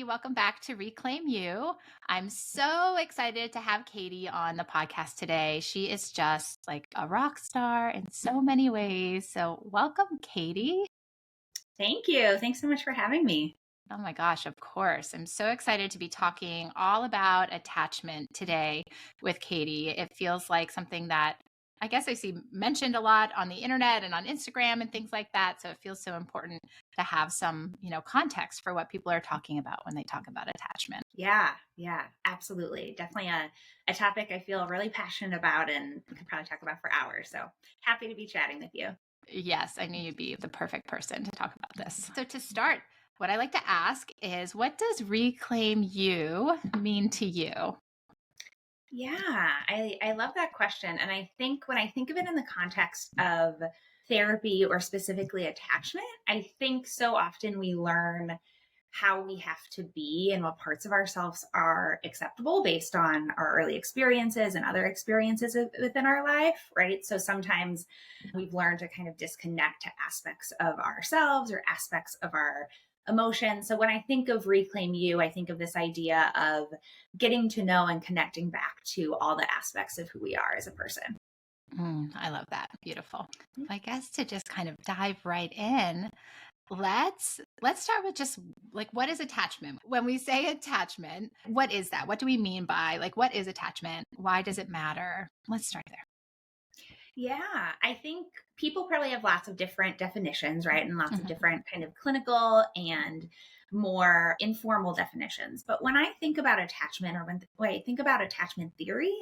everybody. Welcome back to Reclaim You. I'm so excited to have Katie on the podcast today. She is just like a rock star in so many ways. So, welcome, Katie. Thank you. Thanks so much for having me. Oh my gosh, of course. I'm so excited to be talking all about attachment today with Katie. It feels like something that I guess I see mentioned a lot on the internet and on Instagram and things like that. So it feels so important to have some, context for what people are talking about when they talk about attachment. Yeah, absolutely. Definitely a topic I feel really passionate about and we could probably talk about for hours. So happy to be chatting with you. Yes, I knew you'd be the perfect person to talk about this. So to start, what I like to ask is, what does reclaim you mean to you? Yeah, I love that question. And I think when I think of it in the context of therapy or specifically attachment, I think so often we learn how we have to be and what parts of ourselves are acceptable based on our early experiences and other experiences within our life, right? So sometimes we've learned to kind of disconnect to aspects of ourselves or aspects of our emotions. So when I think of reclaim you, I think of this idea of getting to know and connecting back to all the aspects of who we are as a person. I love that. Beautiful. I guess to just kind of dive right in, let's start with just like, what is attachment? When we say attachment, what is that? What do we mean by like, what is attachment? Why does it matter? Let's start there. Yeah, I think people probably have lots of different definitions, right? And lots of Mhm. different kind of clinical and more informal definitions. But when I think about attachment or when I think about attachment theory,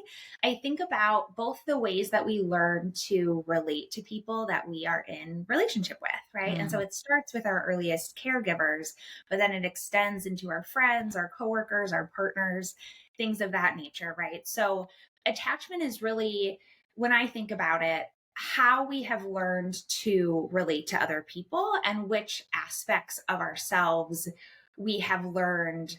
I think about both the ways that we learn to relate to people that we are in relationship with, right? And so Mm. it starts with our earliest caregivers, but then it extends into our friends, our coworkers, our partners, things of that nature, right? So attachment is really, when I think about it, how we have learned to relate to other people and which aspects of ourselves we have learned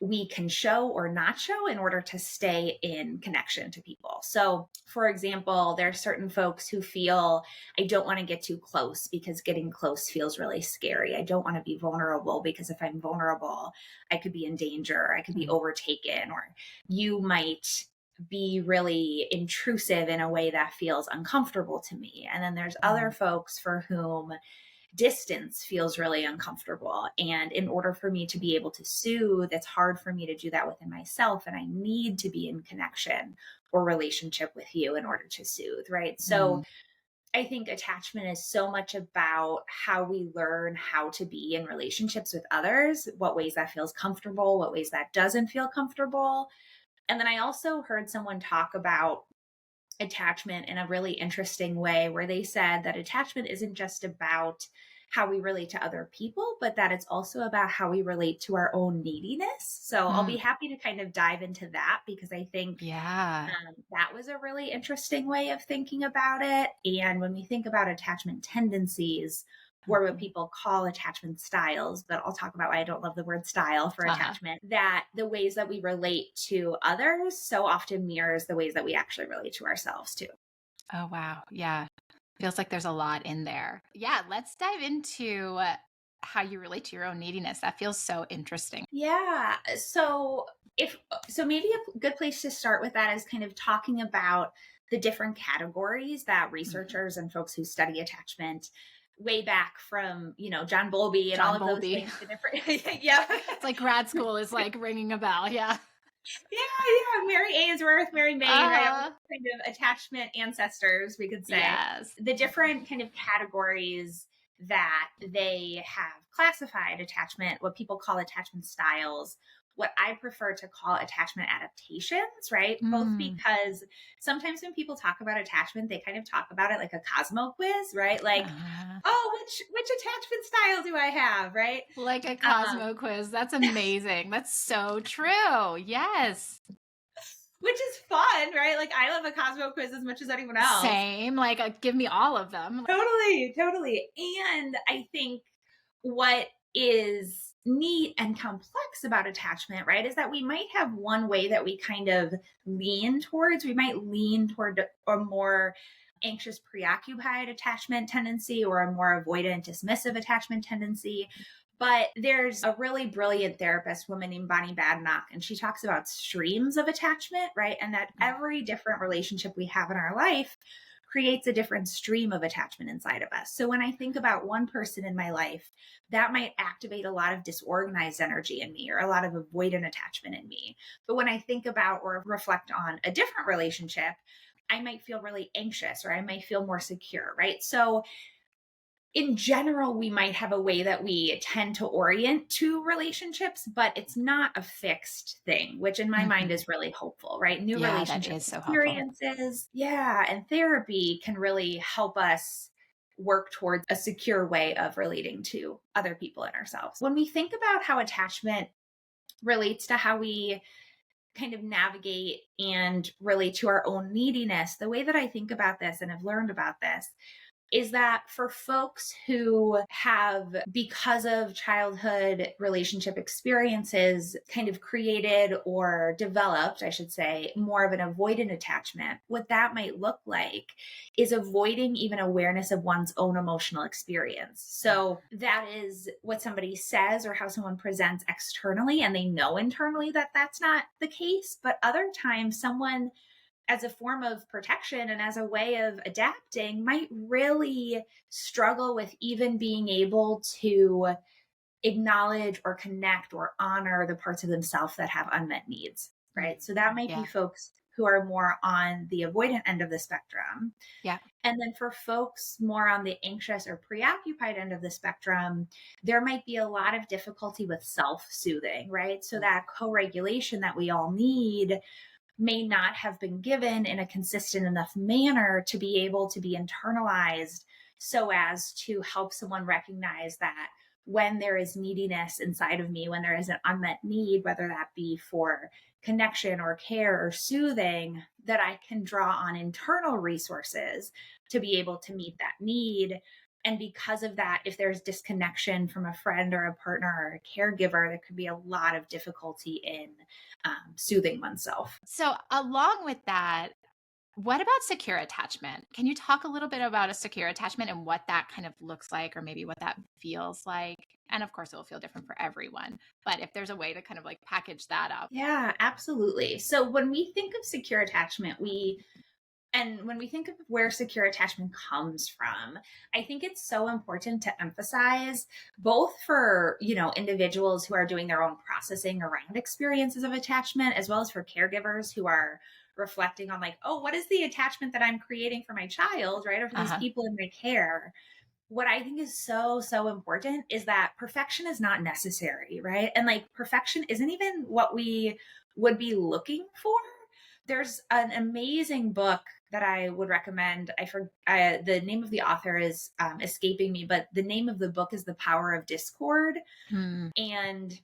we can show or not show in order to stay in connection to people. So, for example, there are certain folks who feel, I don't want to get too close because getting close feels really scary. I don't want to be vulnerable because if I'm vulnerable, I could be in danger, I could be Mm. overtaken, or you might be really intrusive in a way that feels uncomfortable to me. And then there's other Mm. folks for whom distance feels really uncomfortable. And in order for me to be able to soothe, it's hard for me to do that within myself. And I need to be in connection or relationship with you in order to soothe, right? So Mm. I think attachment is so much about how we learn how to be in relationships with others, what ways that feels comfortable, what ways that doesn't feel comfortable. And then I also heard someone talk about attachment in a really interesting way where they said that attachment isn't just about how we relate to other people, but that it's also about how we relate to our own neediness. So I'll be Mm. happy to kind of dive into that because I think Yeah. that was a really interesting way of thinking about it. And when we think about attachment tendencies, or what Mhm. people call attachment styles, but I'll talk about why I don't love the word style for Uh-huh. attachment, that the ways that we relate to others so often mirrors the ways that we actually relate to ourselves too. Oh, wow. Yeah. Feels like there's a lot in there. Yeah. Let's dive into how you relate to your own neediness. That feels so interesting. Yeah. So maybe a good place to start with that is kind of talking about the different categories that Mhm. researchers and folks who study attachment way back from, John Bowlby and all John of those Bowlby. things, the different yeah. It's like grad school is like ringing a bell. Yeah. Yeah, Mary Ainsworth, Mary Main, right? All Uh-huh. those kind of attachment ancestors, we could say. Yes. The different kind of categories that they have classified attachment, what people call attachment styles, what I prefer to call attachment adaptations, right? Both Mm. because sometimes when people talk about attachment, they kind of talk about it like a Cosmo quiz, right? Like, Uh-huh. oh, which attachment style do I have, right? Like a Um, Cosmo quiz. That's amazing. That's so true. Yes. which is fun, right? Like I love a Cosmo quiz as much as anyone else. Same. Like, give me all of them. Totally. And I think what is neat and complex about attachment, right, is that we might have one way that we kind of lean towards. We might lean toward a more anxious, preoccupied attachment tendency or a more avoidant, dismissive attachment tendency. But there's a really brilliant therapist woman named Bonnie Badenoch, and she talks about streams of attachment, right? And that every different relationship we have in our life creates a different stream of attachment inside of us. So when I think about one person in my life, that might activate a lot of disorganized energy in me or a lot of avoidant attachment in me. But when I think about or reflect on a different relationship, I might feel really anxious or I might feel more secure, right? So in general, we might have a way that we tend to orient to relationships, but it's not a fixed thing, which in my mind Mhm. is really hopeful, right? New Yeah, that relationship is so helpful. experiences, yeah, and therapy can really help us work towards a secure way of relating to other people and ourselves. When we think about how attachment relates to how we kind of navigate and relate to our own neediness, the way that I think about this and have learned about this is that for folks who have, because of childhood relationship experiences, kind of created or developed, I should say, more of an avoidant attachment, what that might look like is avoiding even awareness of one's own emotional experience. So that is what somebody says or how someone presents externally, and they know internally that that's not the case. But other times, someone as a form of protection and as a way of adapting might really struggle with even being able to acknowledge or connect or honor the parts of themselves that have unmet needs, Mm. right? So that might be Yeah. folks who are more on the avoidant end of the spectrum. Yeah. And then for folks more on the anxious or preoccupied end of the spectrum, there might be a lot of difficulty with self soothing, right? So that co regulation that we all need may not have been given in a consistent enough manner to be able to be internalized so as to help someone recognize that when there is neediness inside of me, when there is an unmet need, whether that be for connection or care or soothing, that I can draw on internal resources to be able to meet that need. And because of that, if there's disconnection from a friend or a partner or a caregiver, there could be a lot of difficulty in soothing oneself. So, along with that, what about secure attachment? Can you talk a little bit about a secure attachment and what that kind of looks like, or maybe what that feels like? And of course, it will feel different for everyone. But if there's a way to kind of like package that up. Yeah, absolutely. So when we think of secure attachment, when we think of where secure attachment comes from, I think it's so important to emphasize both for, individuals who are doing their own processing around experiences of attachment, as well as for caregivers who are reflecting on like, oh, what is the attachment that I'm creating for my child, right? Or for Uh these huh. people in my care. What I think is so, so important is that perfection is not necessary, right? And like perfection isn't even what we would be looking for. There's an amazing book that I would recommend. The name of the author is escaping me, but the name of the book is The Power of Discord. Hmm. And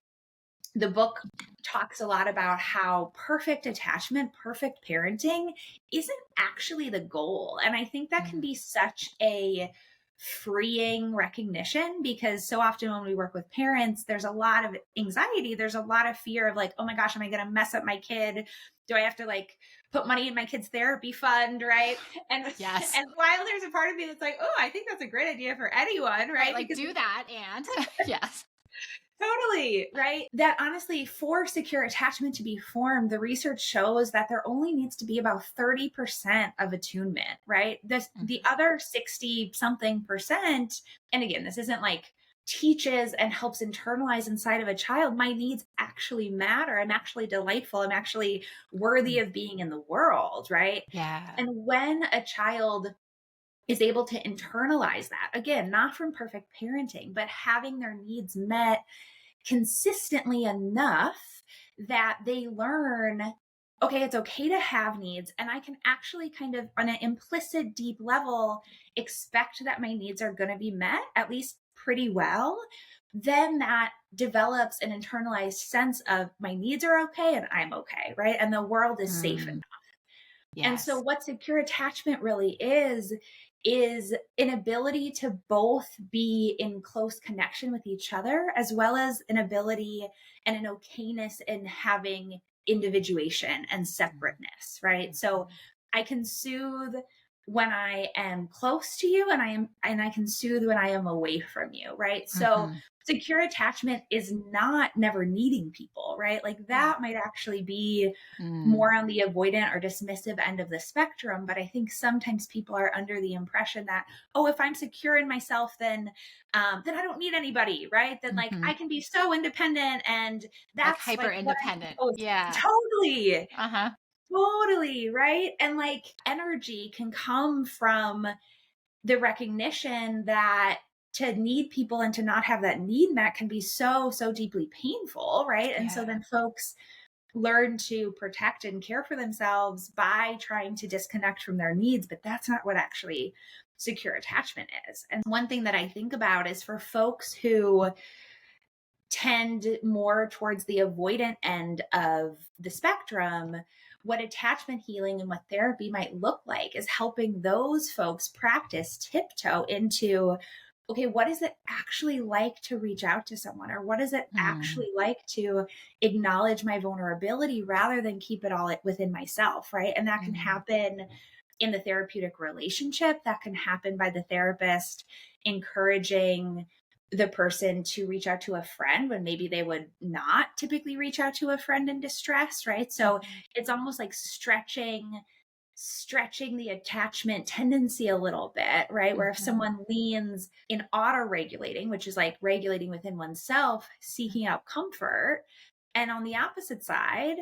the book talks a lot about how perfect attachment, perfect parenting isn't actually the goal. And I think that can Mm. be such a freeing recognition because so often when we work with parents, there's a lot of anxiety. There's a lot of fear of like, oh my gosh, am I going to mess up my kid? Do I have to like put money in my kid's therapy fund? Right. And, Yes. and while there's a part of me that's like, oh, I think that's a great idea for anyone. Right. Right. Like Because do that. And yes. totally, right? That honestly, for secure attachment to be formed, the research shows that there only needs to be about 30% of attunement, right? The Mhm. other 60 something percent, and again, this isn't like teaches and helps internalize inside of a child, my needs actually matter. I'm actually delightful. I'm actually worthy Mm. of being in the world, right? Yeah. And when a child is able to internalize that, again, not from perfect parenting, but having their needs met consistently enough that they learn, okay, it's okay to have needs. And I can actually kind of, on an implicit, deep level, expect that my needs are going to be met, at least pretty well. Then that develops an internalized sense of my needs are okay and I'm okay, right? And the world is safe. Mm. And so Yes. what secure attachment really is an ability to both be in close connection with each other, as well as an ability and an okayness in having individuation and separateness, right? So Mhm. I can soothe when I am close to you, and I can soothe when I am away from you, right? So Mhm. secure attachment is not never needing people, right? Like Yeah. that might actually be Mm. more on the avoidant or dismissive end of the spectrum. But I think sometimes people are under the impression that, oh, if I'm secure in myself, then I don't need anybody, right? Then like I Mhm. can be so independent, and Like that's hyper like what I'm independent. supposed. Yeah. Totally. Uh-huh. Totally, right? And like energy can come from the recognition that to need people and to not have that need met can be so, so deeply painful, right? And so Yeah. then folks learn to protect and care for themselves by trying to disconnect from their needs, but that's not what actually secure attachment is. And one thing that I think about is for folks who tend more towards the avoidant end of the spectrum, what attachment healing and what therapy might look like is helping those folks practice tiptoe into, okay, what is it actually like to reach out to someone? Or what is it Mm. actually like to acknowledge my vulnerability rather than keep it all within myself, right? And that can Mm. happen in the therapeutic relationship, that can happen by the therapist encouraging the person to reach out to a friend when maybe they would not typically reach out to a friend in distress, right? So Mhm. it's almost like stretching the attachment tendency a little bit, right? Where if Mhm. someone leans in auto regulating, which is like regulating within oneself, seeking out comfort, and on the opposite side,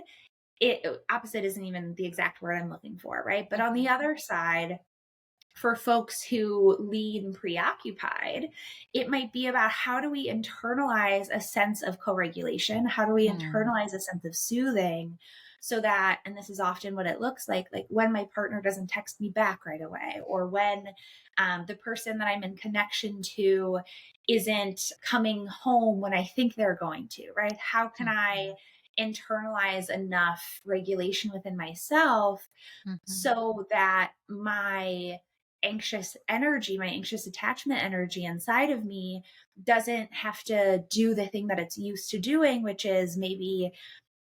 it opposite isn't even the exact word I'm looking for, right? But on the Mhm. other side, for folks who lead preoccupied, it might be about how do we internalize a sense of co regulation? How do we Mm. internalize a sense of soothing so that, and this is often what it looks like when my partner doesn't text me back right away, or when the person that I'm in connection to isn't coming home when I think they're going to, right? How can I Mhm. internalize enough regulation within myself Mhm. so that my anxious energy, my anxious attachment energy inside of me doesn't have to do the thing that it's used to doing, which is maybe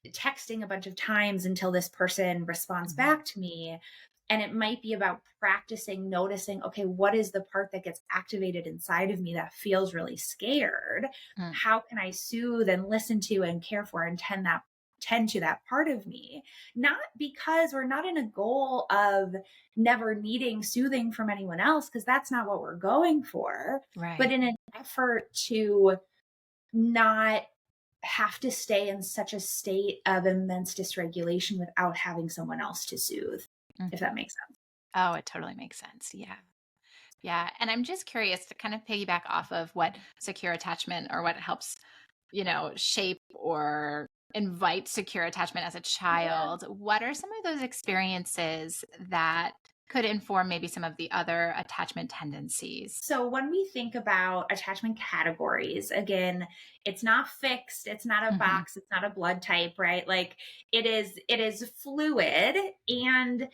texting a bunch of times until this person responds Mhm. back to me. And it might be about practicing noticing, okay, what is the part that gets activated inside of me that feels really scared? Mm. How can I soothe and listen to and care for and tend to that part of me? Not because we're not in a goal of never needing soothing from anyone else, because that's not what we're going for, but Right. in an effort to not have to stay in such a state of immense dysregulation without having someone else to soothe, if Mhm. that makes sense. Oh, it totally makes sense. Yeah. Yeah. And I'm just curious to kind of piggyback off of what secure attachment or what helps, shape or invite secure attachment as a Yeah. child. What are some of those experiences that could inform maybe some of the other attachment tendencies? So when we think about attachment categories, again, it's not fixed, it's not a Hmm. box, it's not a blood type, right? Like it is fluid, and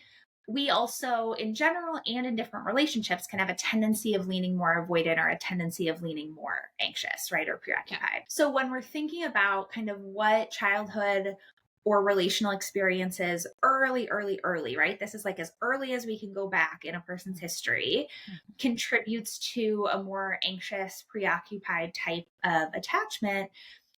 we also in general and in different relationships can have a tendency of leaning more avoidant or a tendency of leaning more anxious, right? Or Yeah. preoccupied. So when we're thinking about kind of what childhood or relational experiences early, right? This is like as early as we can go back in a person's history, Mhm. contributes to a more anxious, preoccupied type of attachment.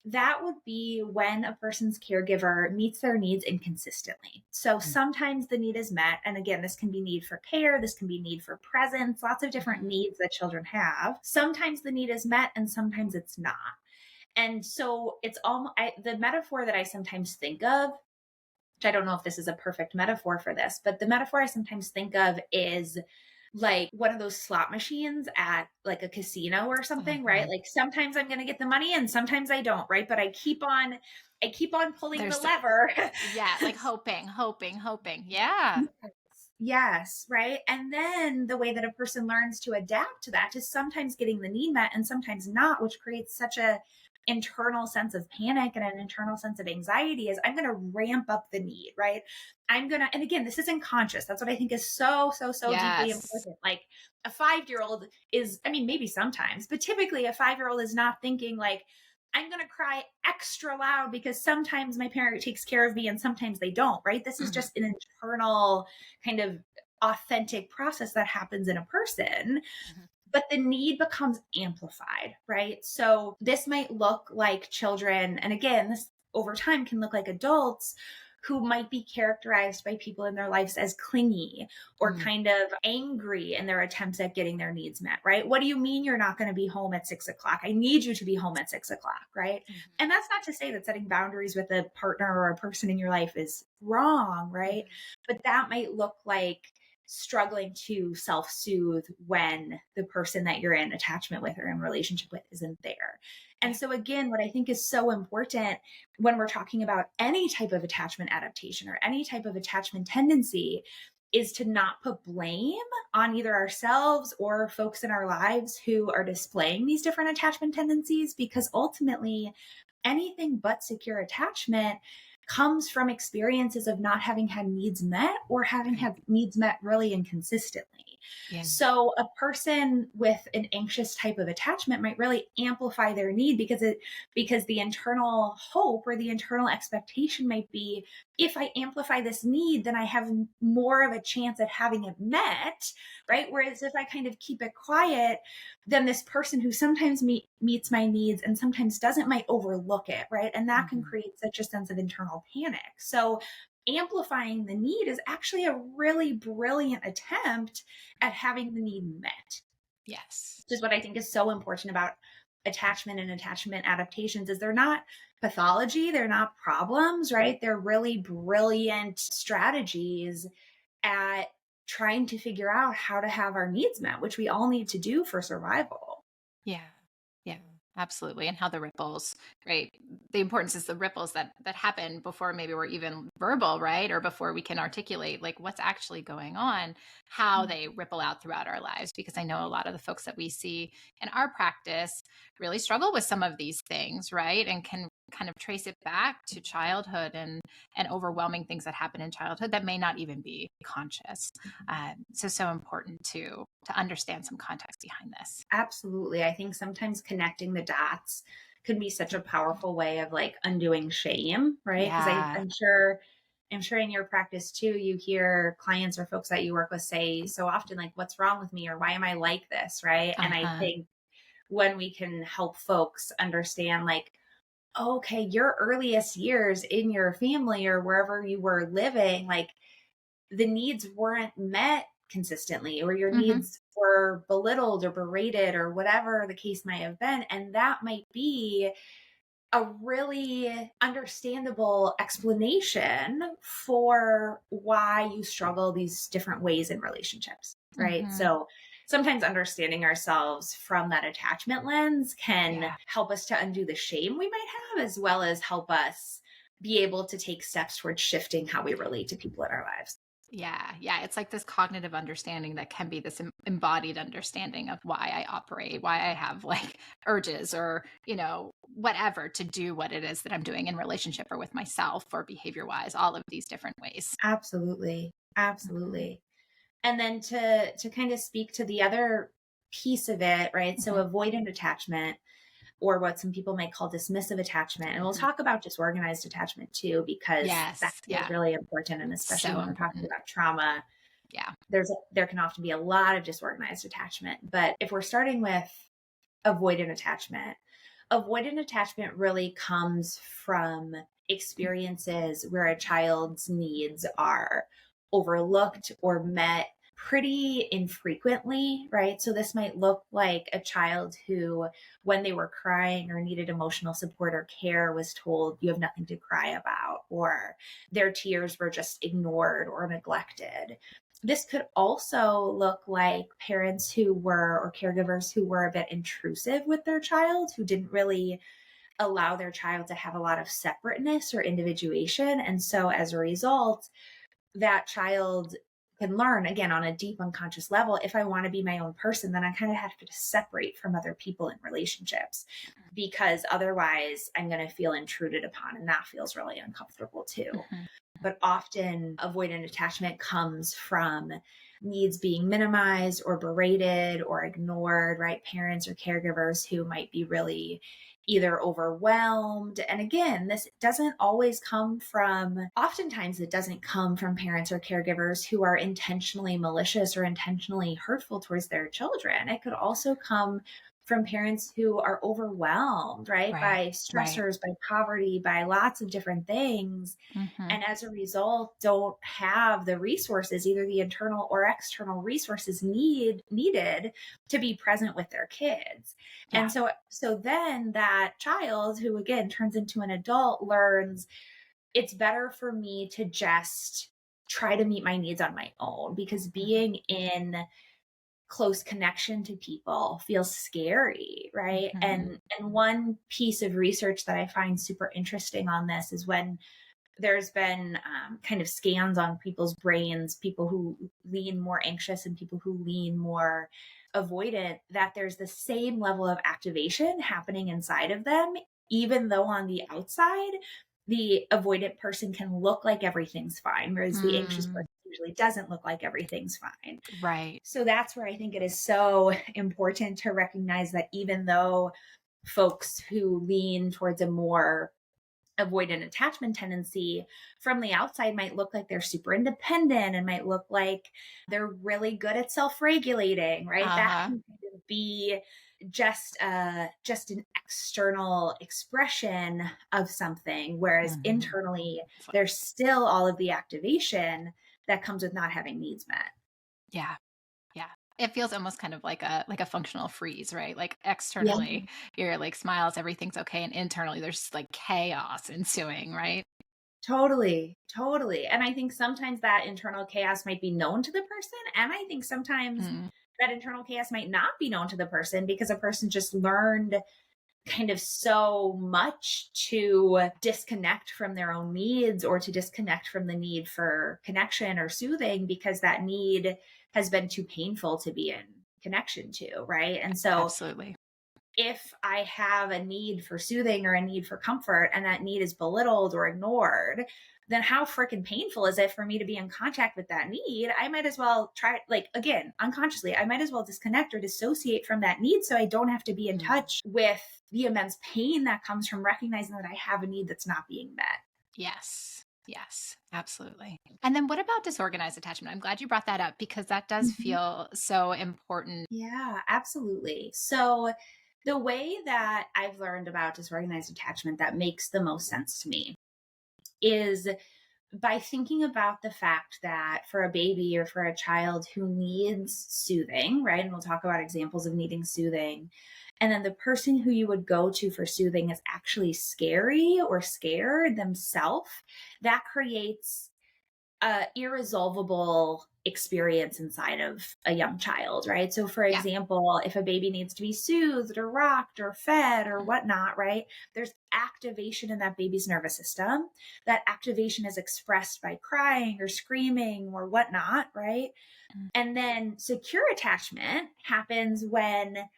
That would be when a person's caregiver meets their needs inconsistently. So sometimes the need is met. And again, this can be need for care, this can be need for presence, lots of different Mhm. needs that children have. Sometimes the need is met and sometimes it's not. And so it's almost the metaphor that I sometimes think of, which I don't know if this is a perfect metaphor for this, but the metaphor I sometimes think of is like one of those slot machines at like a casino or something, right? Mhm. Like sometimes I'm going to get the money and sometimes I don't, right? But I keep on pulling the There's, lever. yeah, like hoping, hoping, hoping. Yeah. Yes. Yes, right. And then the way that a person learns to adapt to that is sometimes getting the need met and sometimes not, which creates such a internal sense of panic and an internal sense of anxiety is I'm going to ramp up the need, right? I'm going to, and again, this isn't conscious. That's what I think is so, so, so deeply Yes. important. Like a 5 year old is, I mean, maybe sometimes, but typically a 5 year old is not thinking like, I'm going to cry extra loud because sometimes my parent takes care of me and sometimes they don't, right? This is Mhm. just an internal kind of authentic process that happens in a person, Mhm. but the need becomes amplified, right? So this might look like children, and again, this over time can look like adults who might be characterized by people in their lives as clingy or Mm. kind of angry in their attempts at getting their needs met, right? What do you mean you're not going to be home at 6 o'clock? I need you to be home at 6 o'clock, right? Mhm. And that's not to say that setting boundaries with a partner or a person in your life is wrong, right? Mhm. But that might look like struggling to self soothe when the person that you're in attachment with or in relationship with isn't there. And Yeah. so, again, what I think is so important when we're talking about any type of attachment adaptation or any type of attachment tendency is to not put blame on either ourselves or folks in our lives who are displaying these different attachment tendencies, because ultimately, anything but secure attachment comes from experiences of not having had needs met or having Right. had needs met really inconsistently. Yeah. So a person with an anxious type of attachment might really amplify their need because the internal hope or the internal expectation might be, if I amplify this need, then I have more of a chance at having it met, right? Whereas if I kind of keep it quiet, then this person who sometimes meets my needs and sometimes doesn't might overlook it, right? And that can Mhm. create such a sense of internal panic. So amplifying the need is actually a really brilliant attempt at having the need met, Yes. which is what I think is so important about attachment and attachment adaptations. Is they're not pathology, they're not problems, right? They're really brilliant strategies at trying to figure out how to have our needs met, which we all need to do for survival. Yeah. Yeah. Absolutely. And how the ripples, right? The importance is the ripples that happen before maybe we're even verbal, right? Or before we can articulate like what's actually going on, how they ripple out throughout our lives. Because I know a lot of the folks that we see in our practice really struggle with some of these things, right? And can kind of trace it back to childhood and overwhelming things that happen in childhood that may not even be conscious. So important to understand some context behind this. Absolutely. I think sometimes connecting the dots can be such a powerful way of like undoing shame, right? Because Yeah. I'm sure in your practice too, you hear clients or folks that you work with say so often, like, what's wrong with me? Or why am I like this? Right. And I Uh-huh. think when we can help folks understand, like, okay, your earliest years in your family or wherever you were living, like the needs weren't met consistently, or your Mhm. needs were belittled or berated or whatever the case might have been. And that might be a really understandable explanation for why you struggle these different ways in relationships, right? Mhm. So sometimes understanding ourselves from that attachment lens can Yeah. help us to undo the shame we might have, as well as help us be able to take steps towards shifting how we relate to people in our lives. Yeah. Yeah. It's like this cognitive understanding that can be this embodied understanding of why I operate, why I have like urges or, whatever to do what it is that I'm doing in relationship or with myself or behavior wise, all of these different ways. Absolutely. Mhm. Absolutely. And then to kind of speak to the other piece of it, right? So Mhm. avoidant attachment, or what some people might call dismissive attachment. And we'll Mhm. talk about disorganized attachment too, because that Yes. feels Yeah. really important. And especially So when we're talking important. about trauma, Yeah. there can often be a lot of disorganized attachment. But if we're starting with avoidant attachment, avoidant attachment really comes from experiences where a child's needs are overlooked or met pretty infrequently, right? So this might look like a child who, when they were crying or needed emotional support or care, was told, you have nothing to cry about, or their tears were just ignored or neglected. This could also look like parents who were, or caregivers who were a bit intrusive with their child, who didn't really allow their child to have a lot of separateness or individuation. And so as a result, that child can learn again on a deep unconscious level, if I want to be my own person, then I kind of have to separate from other people in relationships, because otherwise I'm going to feel intruded upon. And that feels really uncomfortable too. Mhm. But often avoidant attachment comes from needs being minimized or berated or ignored, right? Parents or caregivers who might be really either overwhelmed. And again, this doesn't always come from, oftentimes, it doesn't come from parents or caregivers who are intentionally malicious or intentionally hurtful towards their children. It could also come from parents who are overwhelmed, right? Right. By Right. stressors, by poverty, by lots of different things. Hmm. And as a result, don't have the resources, either the internal or external resources needed to be present with their kids. Yeah. And so then that child who again turns into an adult learns it's better for me to just try to meet my needs on my own, because Hmm. being in close connection to people feels scary, right? Hmm. And one piece of research that I find super interesting on this is when there's been kind of scans on people's brains, people who lean more anxious and people who lean more avoidant, that there's the same level of activation happening inside of them, even though on the outside, the avoidant person can look like everything's fine, whereas the anxious Mm, person usually doesn't look like everything's fine. right. So that's where I think it is so important to recognize that even though folks who lean towards a more avoidant attachment tendency from the outside might look like they're super independent and might look like they're really good at self-regulating, right? That Uh-huh. can kind of be just an external expression of something, whereas Hmm. internally It's like, there's still all of the activation that comes with not having needs met. yeah. Yeah. It feels almost kind of like a functional freeze, right? Like Yeah. externally, you're like smiles, everything's okay, and internally there's like chaos ensuing, right? Totally, totally. And I think sometimes that internal chaos might be known to the person. And I think sometimes Mm, that internal chaos might not be known to the person because a person just learned kind of so much to disconnect from their own needs or to disconnect from the need for connection or soothing because that need has been too painful to be in connection to. Right. And so absolutely. if I have a need for soothing or a need for comfort and that need is belittled or ignored, then how freaking painful is it for me to be in contact with that need? I might as well try, like, again, unconsciously, I might as well disconnect or dissociate from that need so I don't have to be in Mm. touch with the immense pain that comes from recognizing that I have a need that's not being met. Yes. Yes, absolutely. And then what about disorganized attachment? I'm glad you brought that up because that does Mhm. feel so important. Yeah, absolutely. So, the way that I've learned about disorganized attachment that makes the most sense to me is by thinking about the fact that for a baby or for a child who needs soothing, right? And we'll talk about examples of needing soothing. And then the person who you would go to for soothing is actually scary or scared themselves, that creates irresolvable experience inside of a young child, right? So, for Yeah. example, if a baby needs to be soothed or rocked or fed or Mm, whatnot, right? There's activation in that baby's nervous system. That activation is expressed by crying or screaming or whatnot, right? mm, And then secure attachment happens when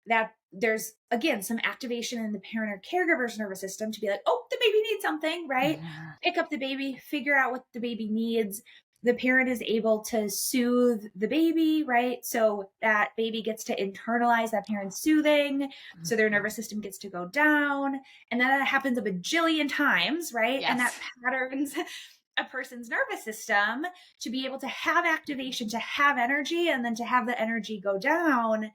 that there's again some activation in the parent or caregiver's nervous system to be like, oh, the baby needs something, right? mhm, Pick up the baby, figure out what the baby needs. The parent is able to soothe the baby, right? So that baby gets to internalize that parent's soothing. So their mhm. nervous system gets to go down. And then that happens a bajillion times, right? And that Yes. patterns a person's nervous system to be able to have activation, to have energy, and then to have the energy go down.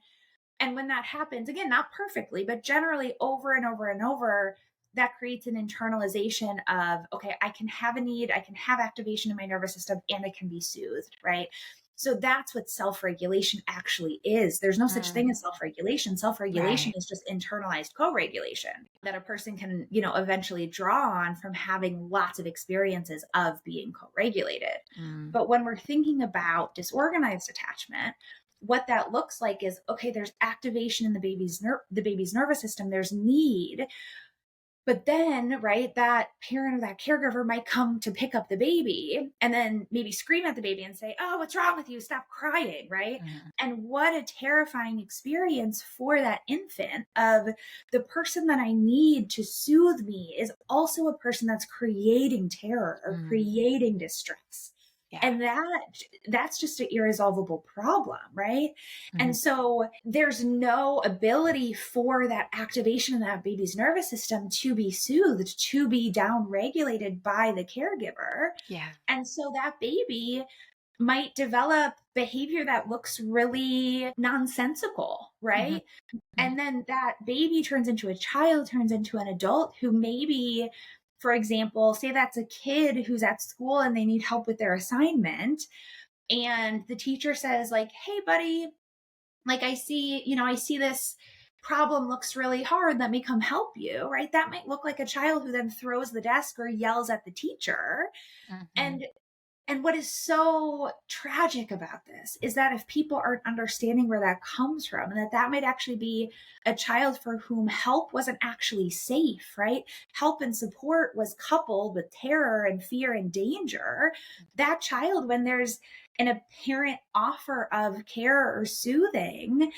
And when that happens, again, not perfectly, but generally over and over and over, that creates an internalization of, okay, I can have a need, I can have activation in my nervous system, and it can be soothed, right? So that's what self regulation actually is. There's no such Mm, thing as self regulation. Self regulation right. is just internalized co regulation that a person can, you know, eventually draw on from having lots of experiences of being co regulated. Mm, But when we're thinking about disorganized attachment, what that looks like is okay, there's activation in the baby's nervous system, there's need, but then, right, that parent or that caregiver might come to pick up the baby and then maybe scream at the baby and say, oh, what's wrong with you, stop crying, right? mm, And what a terrifying experience for that infant of the person that I need to soothe me is also a person that's creating terror or mm. creating distress. Yeah. And that's just an irresolvable problem, right? Mhm. And so there's no ability for that activation in that baby's nervous system to be soothed, to be down regulated by the caregiver. Yeah. And so that baby might develop behavior that looks really nonsensical, Mhm. right? Mhm. And then that baby turns into a child, turns into an adult who maybe, for example, say that's a kid who's at school and they need help with their assignment. And the teacher says, like, hey, buddy, like I see this problem looks really hard. Let me come help you, right? That might look like a child who then throws the desk or yells at the teacher. Mhm. And what is so tragic about this is that if people aren't understanding where that comes from, and that might actually be a child for whom help wasn't actually safe, right? Help and support was coupled with terror and fear and danger. That child, when there's an apparent offer of care or soothing,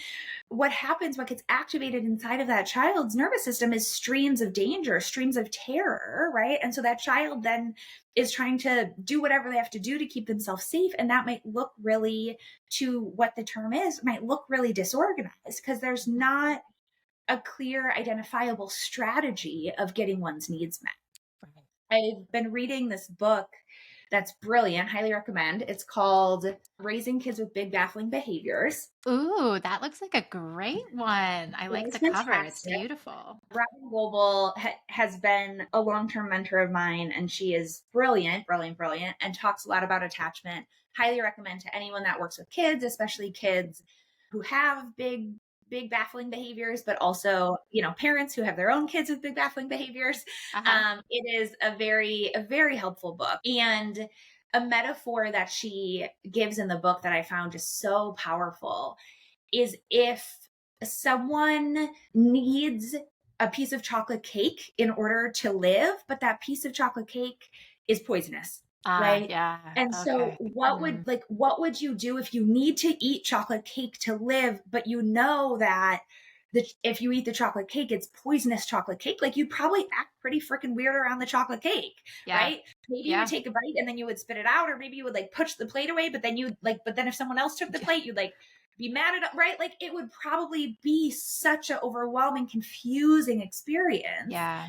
what happens, what gets activated inside of that child's nervous system is streams of danger, streams of terror, right? And so that child then is trying to do whatever they have to do to keep themselves safe. And that might look really, to what the term is, might look really disorganized because there's not a clear, identifiable strategy of getting one's needs met. Right. I've been reading this book that's brilliant, highly recommend. It's called Raising Kids with Big Baffling Behaviors. Ooh, that looks like a great one. I like It's the cover. It's fantastic. beautiful. Robin Goebel has been a long-term mentor of mine, and she is brilliant, brilliant, brilliant, and talks a lot about attachment. Highly recommend to anyone that works with kids, especially kids who have big baffling behaviors, but also parents who have their own kids with big baffling behaviors. Uh-huh. It is a very helpful book, and a metaphor that she gives in the book that I found just so powerful is if someone needs a piece of chocolate cake in order to live, but that piece of chocolate cake is poisonous, Ah, right? yeah. And so Okay. Mm. what would you do if you need to eat chocolate cake to live, but you know that if you eat the chocolate cake, it's poisonous chocolate cake? Like, you'd probably act pretty freaking weird around the chocolate cake, Yeah. right? Maybe you would Yeah. take a bite and then you would spit it out, or maybe you would like push the plate away, but then if someone else took the Yeah. plate, you'd like be mad at it, right? Like, it would probably be such an overwhelming, confusing experience. Yeah.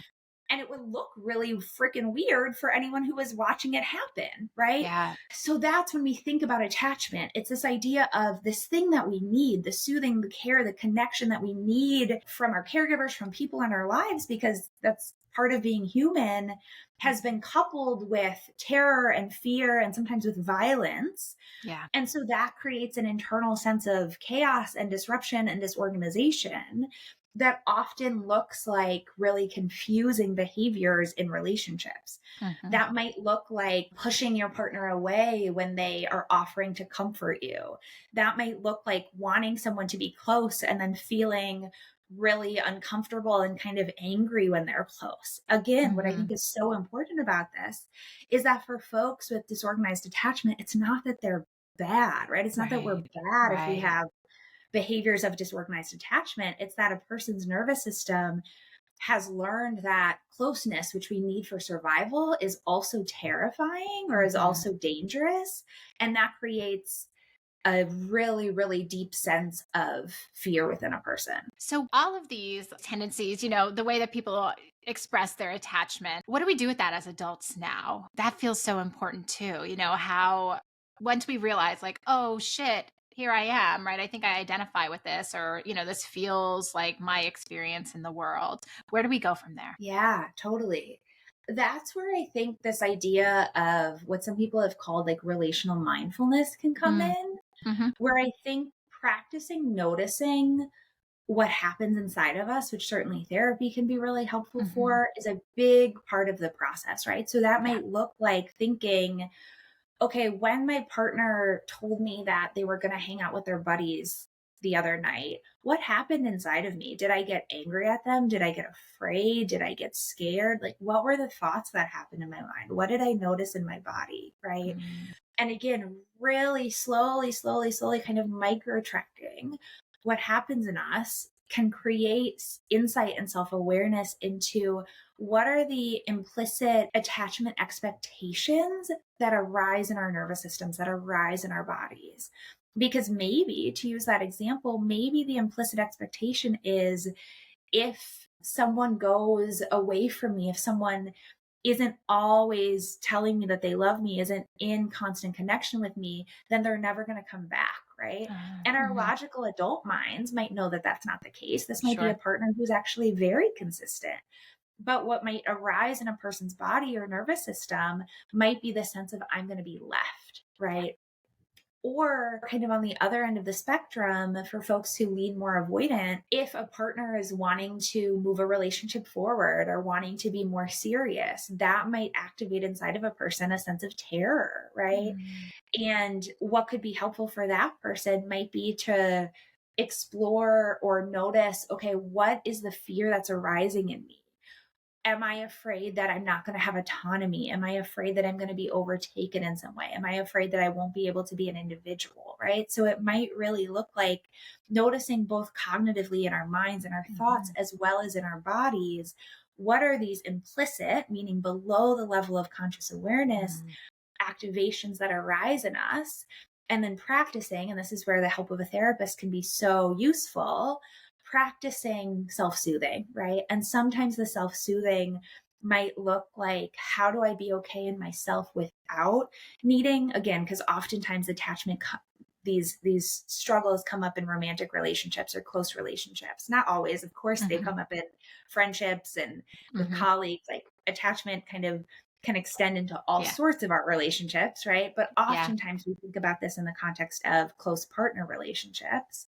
And it would look really freaking weird for anyone who was watching it happen, right? Yeah. So that's when we think about attachment. It's this idea of this thing that we need, the soothing, the care, the connection that we need from our caregivers, from people in our lives, because that's part of being human, has Mhm. been coupled with terror and fear and sometimes with violence. Yeah. And so that creates an internal sense of chaos and disruption and disorganization that often looks like really confusing behaviors in relationships. Mhm. That might look like pushing your partner away when they are offering to comfort you. That might look like wanting someone to be close and then feeling really uncomfortable and kind of angry when they're close. Again, what I think Mhm. is so important about this is that for folks with disorganized attachment, it's not that they're bad, right? It's not that we're Right. bad if we Right. have behaviors of disorganized attachment. It's that a person's nervous system has learned that closeness, which we need for survival, is also terrifying or is Mhm. also dangerous. And that creates a really, really deep sense of fear within a person. So all of these tendencies, the way that people express their attachment, what do we do with that as adults now? That feels so important too. How once we realize like, oh shit, here I am, right? I think I identify with this, or, this feels like my experience in the world. Where do we go from there? Yeah, totally. That's where I think this idea of what some people have called like relational mindfulness can come Mm, in, hmm. where I think practicing noticing what happens inside of us, which certainly therapy can be really helpful Hmm. for, is a big part of the process, right? So that Yeah. might look like thinking, okay, when my partner told me that they were going to hang out with their buddies the other night, what happened inside of me? Did I get angry at them? Did I get afraid? Did I get scared? Like, what were the thoughts that happened in my mind? What did I notice in my body? Right. Mm, And again, really slowly, slowly, slowly kind of micro tracking what happens in us can create insight and self-awareness into what are the implicit attachment expectations that arise in our nervous systems, that arise in our bodies. Because maybe, to use that example, maybe the implicit expectation is if someone goes away from me, if someone isn't always telling me that they love me, isn't in constant connection with me, then they're never going to come back, right? And our Mhm. logical adult minds might know that that's not the case. This might be a Sure. partner who's actually very consistent. But what might arise in a person's body or nervous system might be the sense of, I'm going to be left, right? Or kind of on the other end of the spectrum, for folks who lean more avoidant, if a partner is wanting to move a relationship forward or wanting to be more serious, that might activate inside of a person a sense of terror, right? Mm. And what could be helpful for that person might be to explore or notice, okay, what is the fear that's arising in me? Am I afraid that I'm not going to have autonomy? Am I afraid that I'm going to be overtaken in some way? Am I afraid that I won't be able to be an individual? Right. So it might really look like noticing both cognitively in our minds and our thoughts, Mhm. as well as in our bodies. What are these implicit, meaning below the level of conscious awareness, Mm. activations that arise in us? And then practicing, and this is where the help of a therapist can be so useful, practicing self soothing, right? And sometimes the self soothing might look like, how do I be okay in myself without needing, again, because oftentimes attachment, these struggles come up in romantic relationships or close relationships. Not always, of course, they Mhm. come up in friendships and with Mhm. colleagues. Like attachment kind of can extend into all Yeah. sorts of our relationships, right? But Yeah. oftentimes we think about this in the context of close partner relationships.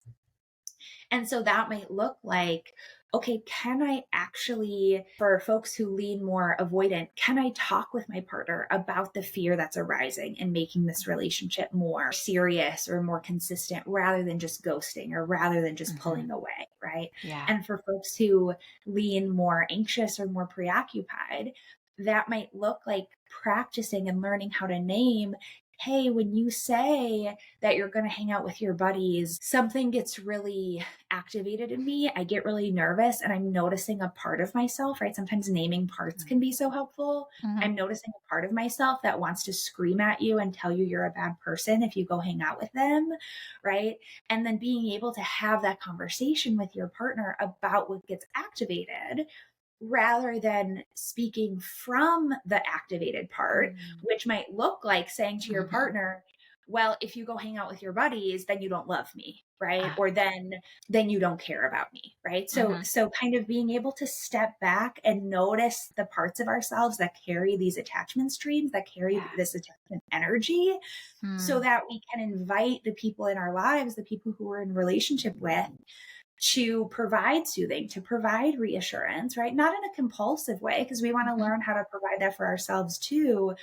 And so that might look like, okay, can I actually, for folks who lean more avoidant, can I talk with my partner about the fear that's arising and making this relationship more serious or more consistent rather than just ghosting or rather than just Mhm. pulling away, right? Yeah. And for folks who lean more anxious or more preoccupied, that might look like practicing and learning how to name, hey, when you say that you're going to hang out with your buddies, something gets really activated in me. I get really nervous and I'm noticing a part of myself, right? Sometimes naming parts can be so helpful. Mhm. I'm noticing a part of myself that wants to scream at you and tell you you're a bad person if you go hang out with them, right? And then being able to have that conversation with your partner about what gets activated rather than speaking from the activated part, Mm. which might look like saying to your Mhm. partner, well, if you go hang out with your buddies, then you don't love me, right? Ah. Or then you don't care about me, right? So Mhm. so kind of being able to step back and notice the parts of ourselves that carry these attachment streams, that carry Yeah. this attachment energy, so Mm. that we can invite the people in our lives, the people who we're in relationship with, to provide soothing, to provide reassurance, right? Not in a compulsive way, because we want to Mhm. learn how to provide that for ourselves too,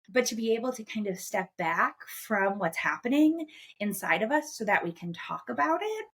but to be able to kind of step back from what's happening inside of us so that we can talk about it,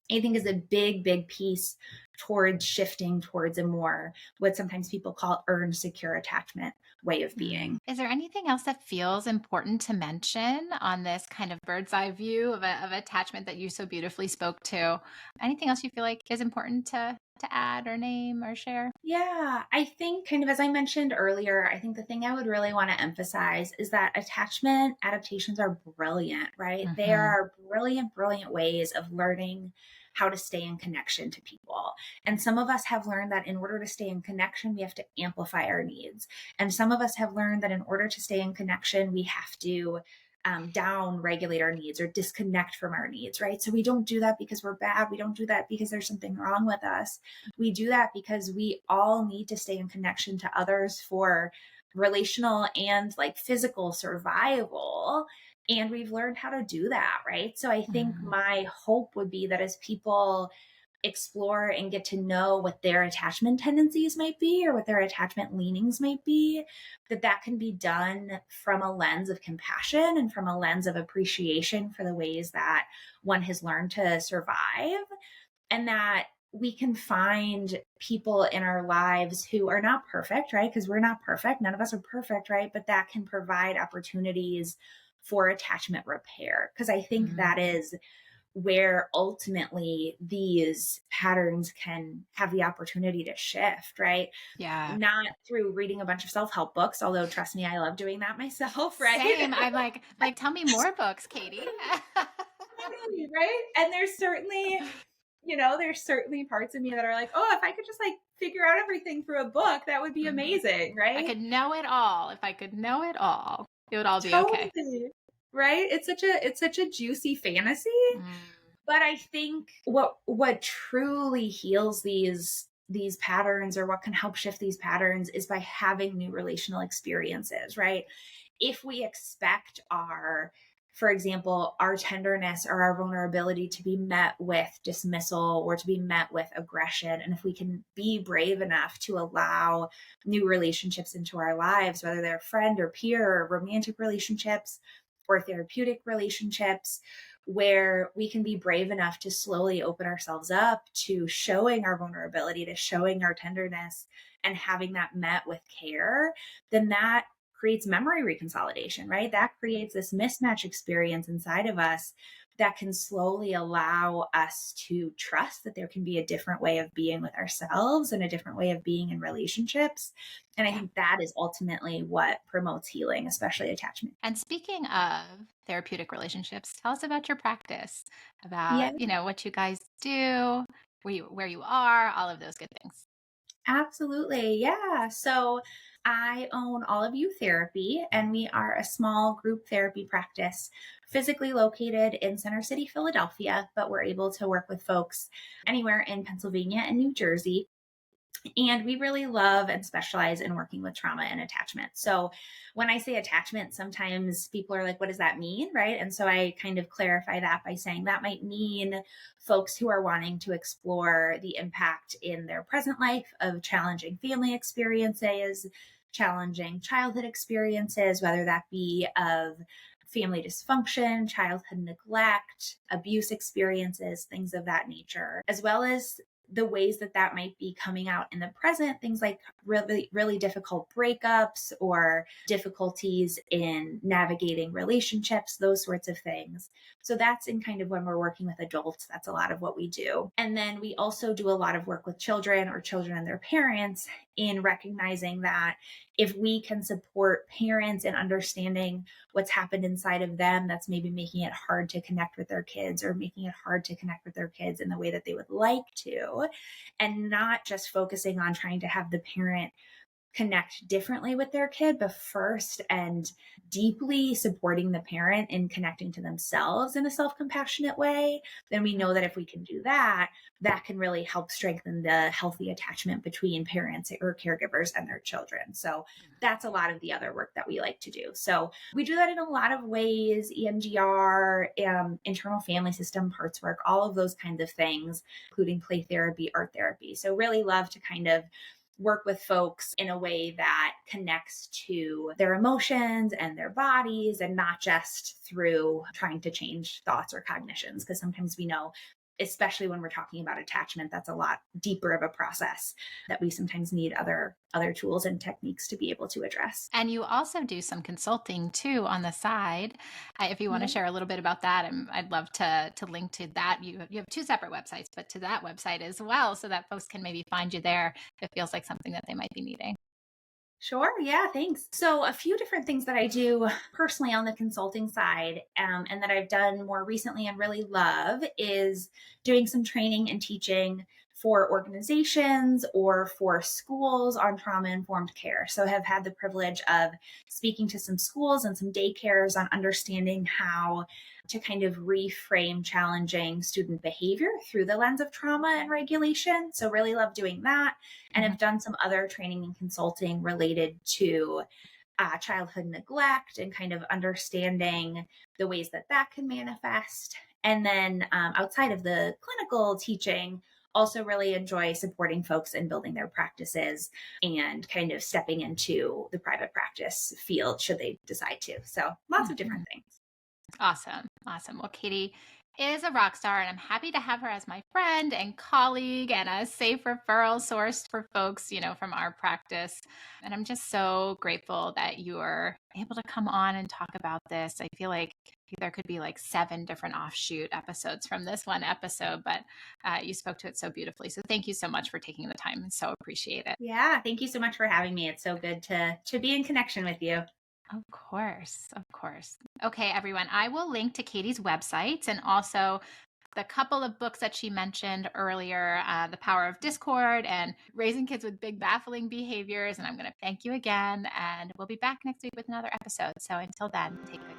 I think is a big, big piece towards shifting towards a more, what sometimes people call earned secure attachment way of Mm. being. Is there anything else that feels important to mention on this kind of bird's eye view of attachment that you so beautifully spoke to? Anything else you feel like is important to add or name or share? Yeah, I think kind of as I mentioned earlier, I think the thing I would really want to emphasize is that attachment adaptations are brilliant, right? They Mhm. are brilliant, brilliant ways of learning how to stay in connection to people. And some of us have learned that in order to stay in connection, we have to amplify our needs. And some of us have learned that in order to stay in connection, we have to down regulate our needs or disconnect from our needs, right? So we don't do that because we're bad. We don't do that because there's something wrong with us. We do that because we all need to stay in connection to others for relational and like physical survival. And we've learned how to do that, right? So I think Mm. my hope would be that as people explore and get to know what their attachment tendencies might be or what their attachment leanings might be, that that can be done from a lens of compassion and from a lens of appreciation for the ways that one has learned to survive, and that we can find people in our lives who are not perfect, right? Because we're not perfect. None of us are perfect, right? But that can provide opportunities for attachment repair. Because I think Mm. that is where ultimately these patterns can have the opportunity to shift, right? Yeah. Not through reading a bunch of self-help books, although trust me, I love doing that myself, right? Same. I'm like, tell me more books, Katie. Totally, right? And there's certainly parts of me that are like, oh, if I could just like figure out everything through a book, that would be Mhm. amazing, I right? could know it all. If I could know it all, it would all be okay. Totally. Right? It's such a juicy fantasy. Mm, But I think what truly heals these patterns, or what can help shift these patterns, is by having new relational experiences, right? If we expect for example, our tenderness or our vulnerability to be met with dismissal or to be met with aggression, and if we can be brave enough to allow new relationships into our lives, whether they're friend or peer or romantic relationships or therapeutic relationships, where we can be brave enough to slowly open ourselves up to showing our vulnerability, to showing our tenderness, and having that met with care, then that creates memory reconsolidation, right? That creates this mismatch experience inside of us that can slowly allow us to trust that there can be a different way of being with ourselves and a different way of being in relationships. And I yeah. think that is ultimately what promotes healing, especially attachment. And speaking of therapeutic relationships, tell us about your practice, Yeah. about, what you guys do, where you are, all of those good things. Absolutely. Yeah. So I own All of You Therapy, and we are a small group therapy practice physically located in Center City, Philadelphia, but we're able to work with folks anywhere in Pennsylvania and New Jersey. And we really love and specialize in working with trauma and attachment. So when I say attachment, sometimes people are like, what does that mean? Right. And so I kind of clarify that by saying that might mean folks who are wanting to explore the impact in their present life of challenging family experiences, challenging childhood experiences, whether that be of family dysfunction, childhood neglect, abuse experiences, things of that nature, as well as the ways that that might be coming out in the present, things like really, really difficult breakups or difficulties in navigating relationships, those sorts of things. So that's in kind of when we're working with adults, that's a lot of what we do. And then we also do a lot of work with children or children and their parents in recognizing that if we can support parents in understanding what's happened inside of them that's maybe making it hard to connect with their kids, or making it hard to connect with their kids in the way that they would like to, and not just focusing on trying to have the parent connect differently with their kid, but first and deeply supporting the parent in connecting to themselves in a self compassionate way, then we know that if we can do that, that can really help strengthen the healthy attachment between parents or caregivers and their children. So that's a lot of the other work that we like to do. So we do that in a lot of ways: EMDR, internal family system parts work, all of those kinds of things, including play therapy, art therapy. So really love to kind of work with folks in a way that connects to their emotions and their bodies, and not just through trying to change thoughts or cognitions. Because sometimes we know, especially when we're talking about attachment, that's a lot deeper of a process that we sometimes need other tools and techniques to be able to address. And you also do some consulting too on the side. If you want to Yeah. share a little bit about that, I'd love to link to that. You have two separate websites, but to that website as well, so that folks can maybe find you there if it feels like something that they might be needing. Sure. Yeah. Thanks. So, a few different things that I do personally on the consulting side, and that I've done more recently and really love, is doing some training and teaching for organizations or for schools on trauma informed care. So, I have had the privilege of speaking to some schools and some daycares on understanding how to kind of reframe challenging student behavior through the lens of trauma and regulation. So, really love doing that, and Mhm. have done some other training and consulting related to childhood neglect and kind of understanding the ways that that can manifest. And then outside of the clinical teaching, also really enjoy supporting folks in building their practices and kind of stepping into the private practice field should they decide to. So lots of Mhm. different things. Awesome. Awesome. Well, Katie, is a rock star, and I'm happy to have her as my friend and colleague and a safe referral source for folks, from our practice. And I'm just so grateful that you are able to come on and talk about this. I feel like there could be like 7 different offshoot episodes from this one episode, but you spoke to it so beautifully. So thank you so much for taking the time, and so appreciate it. Yeah, thank you so much for having me. It's so good to be in connection with you. Of course. Of course. Okay, everyone, I will link to Katie's website and also the couple of books that she mentioned earlier, The Power of Discord and Raising Kids with Big Baffling Behaviors. And I'm going to thank you again. And we'll be back next week with another episode. So until then, take good